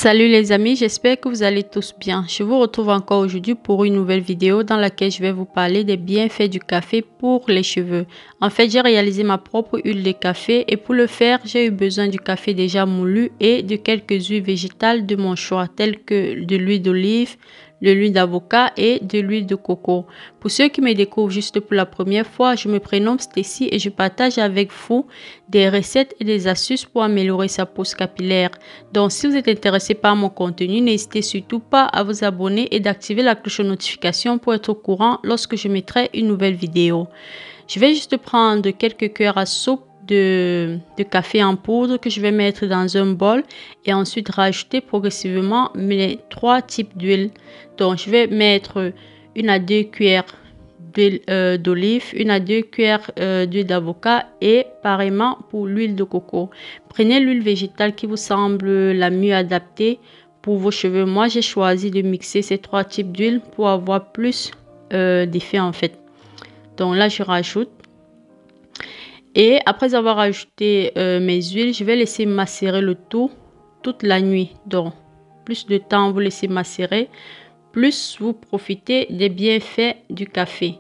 Salut les amis, j'espère que vous allez tous bien. Je vous retrouve encore aujourd'hui pour une nouvelle vidéo dans laquelle je vais vous parler des bienfaits du café pour les cheveux. En fait, j'ai réalisé ma propre huile de café et pour le faire, j'ai eu besoin du café déjà moulu et de quelques huiles végétales de mon choix telles que de l'huile d'olive, de l'huile d'avocat et de l'huile de coco. Pour ceux qui me découvrent juste pour la première fois, je me prénomme Stacy et je partage avec vous des recettes et des astuces pour améliorer sa peau capillaire. Donc, si vous êtes intéressé par mon contenu, n'hésitez surtout pas à vous abonner et d'activer la cloche de notification pour être au courant lorsque je mettrai une nouvelle vidéo. Je vais juste prendre quelques cuillères à soupe de café en poudre que je vais mettre dans un bol et ensuite rajouter progressivement mes 3 types d'huile. Donc, je vais mettre 1 à 2 cuillères d'huile d'olive, 1 à 2 cuillères d'huile d'avocat et pareillement pour l'huile de coco. Prenez l'huile végétale qui vous semble la mieux adaptée pour vos cheveux. Moi, j'ai choisi de mixer ces 3 types d'huile pour avoir plus d'effet en fait. Donc là, je rajoute. Et après avoir ajouté mes huiles, je vais laisser macérer le tout toute la nuit. Donc, plus de temps vous laissez macérer, plus vous profitez des bienfaits du café.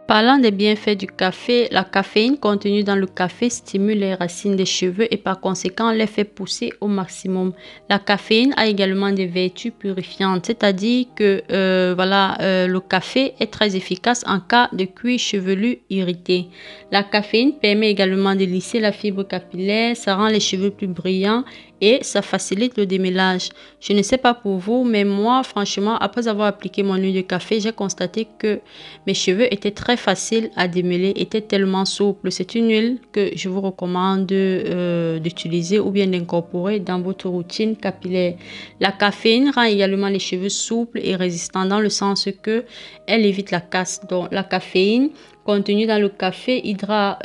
Parlant des bienfaits du café, la caféine contenue dans le café stimule les racines des cheveux et par conséquent les fait pousser au maximum. La caféine a également des vertus purifiantes, c'est-à-dire que le café est très efficace en cas de cuir chevelu irrité. La caféine permet également de lisser la fibre capillaire, ça rend les cheveux plus brillants et ça facilite le démêlage. Je ne sais pas pour vous, mais moi, franchement, après avoir appliqué mon huile de café, j'ai constaté que mes cheveux étaient très faciles à démêler, étaient tellement souples. C'est une huile que je vous recommande d'utiliser ou bien d'incorporer dans votre routine capillaire. La caféine rend également les cheveux souples et résistants dans le sens que elle évite la casse. Donc, la caféine contenue dans le café ira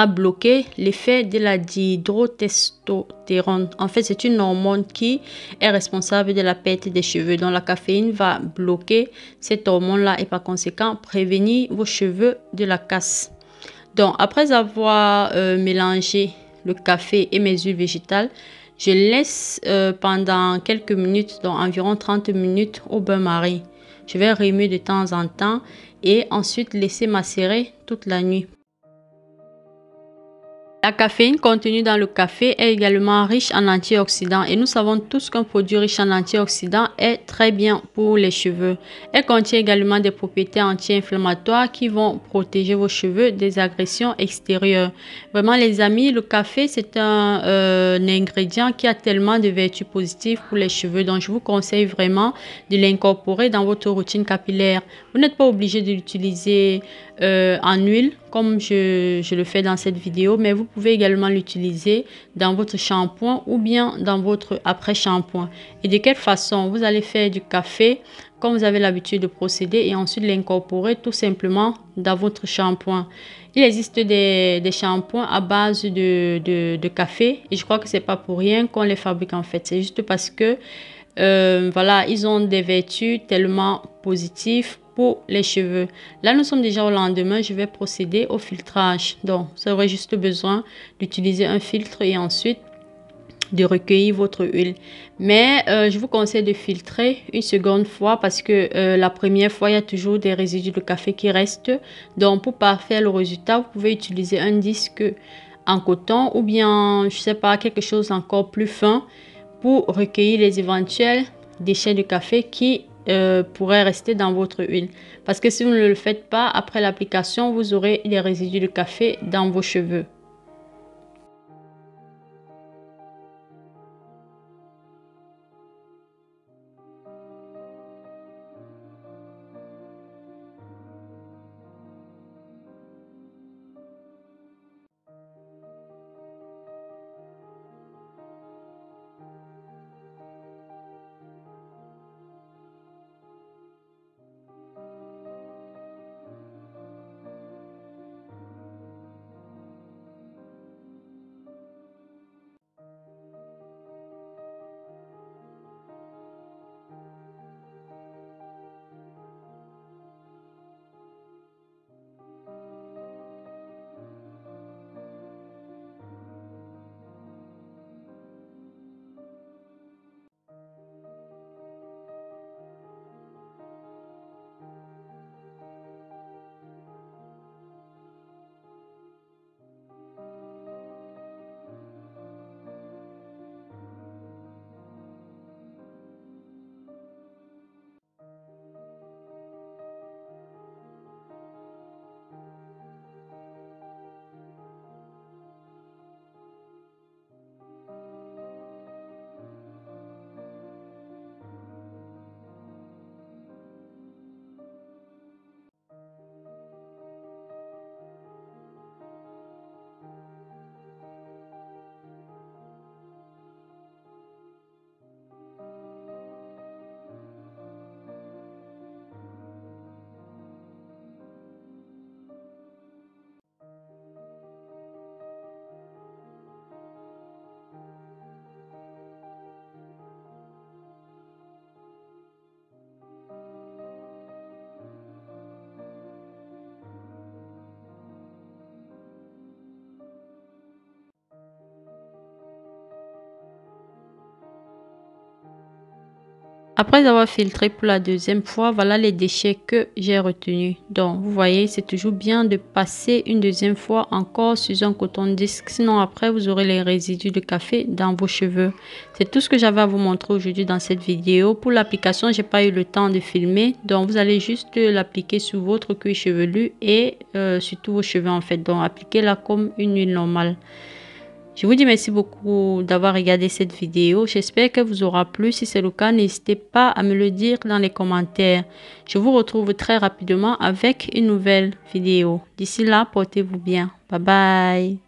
bloquer l'effet de la dihydrotestostérone. En fait, c'est une hormone qui est responsable de la perte des cheveux. Donc, la caféine va bloquer cette hormone-là et par conséquent prévenir vos cheveux de la casse. Donc, après avoir mélangé le café et mes huiles végétales, je laisse pendant quelques minutes, donc environ 30 minutes au bain-marie. Je vais remuer de temps en temps et ensuite laisser macérer toute la nuit. La caféine contenue dans le café est également riche en antioxydants et nous savons tous qu'un produit riche en antioxydants est très bien pour les cheveux. Elle contient également des propriétés anti-inflammatoires qui vont protéger vos cheveux des agressions extérieures. Vraiment les amis, le café c'est un ingrédient qui a tellement de vertus positives pour les cheveux, donc je vous conseille vraiment de l'incorporer dans votre routine capillaire. Vous n'êtes pas obligé de l'utiliser en huile comme je le fais dans cette vidéo, mais vous pouvez également l'utiliser dans votre shampoing ou bien dans votre après-shampoing. Et de quelle façon? Vous allez faire du café comme vous avez l'habitude de procéder et ensuite l'incorporer tout simplement dans votre shampoing. Il existe des shampoings à base de café et je crois que c'est pas pour rien qu'on les fabrique en fait. C'est juste parce que ils ont des vertus tellement positives pour les cheveux. Là, nous sommes déjà au lendemain. Je vais procéder au filtrage. Donc, ça aurait juste besoin d'utiliser un filtre et ensuite de recueillir votre huile. Mais je vous conseille de filtrer une seconde fois parce que la première fois, il y a toujours des résidus de café qui restent. Donc, pour parfaire le résultat, vous pouvez utiliser un disque en coton ou bien, je sais pas, quelque chose encore plus fin pour recueillir les éventuels déchets de café qui pourraient rester dans votre huile. Parce que si vous ne le faites pas, après l'application, vous aurez des résidus de café dans vos cheveux. Après avoir filtré pour la deuxième fois, voilà les déchets que j'ai retenus. Donc, vous voyez, c'est toujours bien de passer une deuxième fois encore sur un coton-disque. Sinon, après, vous aurez les résidus de café dans vos cheveux. C'est tout ce que j'avais à vous montrer aujourd'hui dans cette vidéo. Pour l'application, j'ai pas eu le temps de filmer. Donc, vous allez juste l'appliquer sur votre cuir chevelu et sur tous vos cheveux en fait. Donc, appliquez-la comme une huile normale. Je vous dis merci beaucoup d'avoir regardé cette vidéo. J'espère qu'elle vous aura plu. Si c'est le cas, n'hésitez pas à me le dire dans les commentaires. Je vous retrouve très rapidement avec une nouvelle vidéo. D'ici là, portez-vous bien. Bye bye.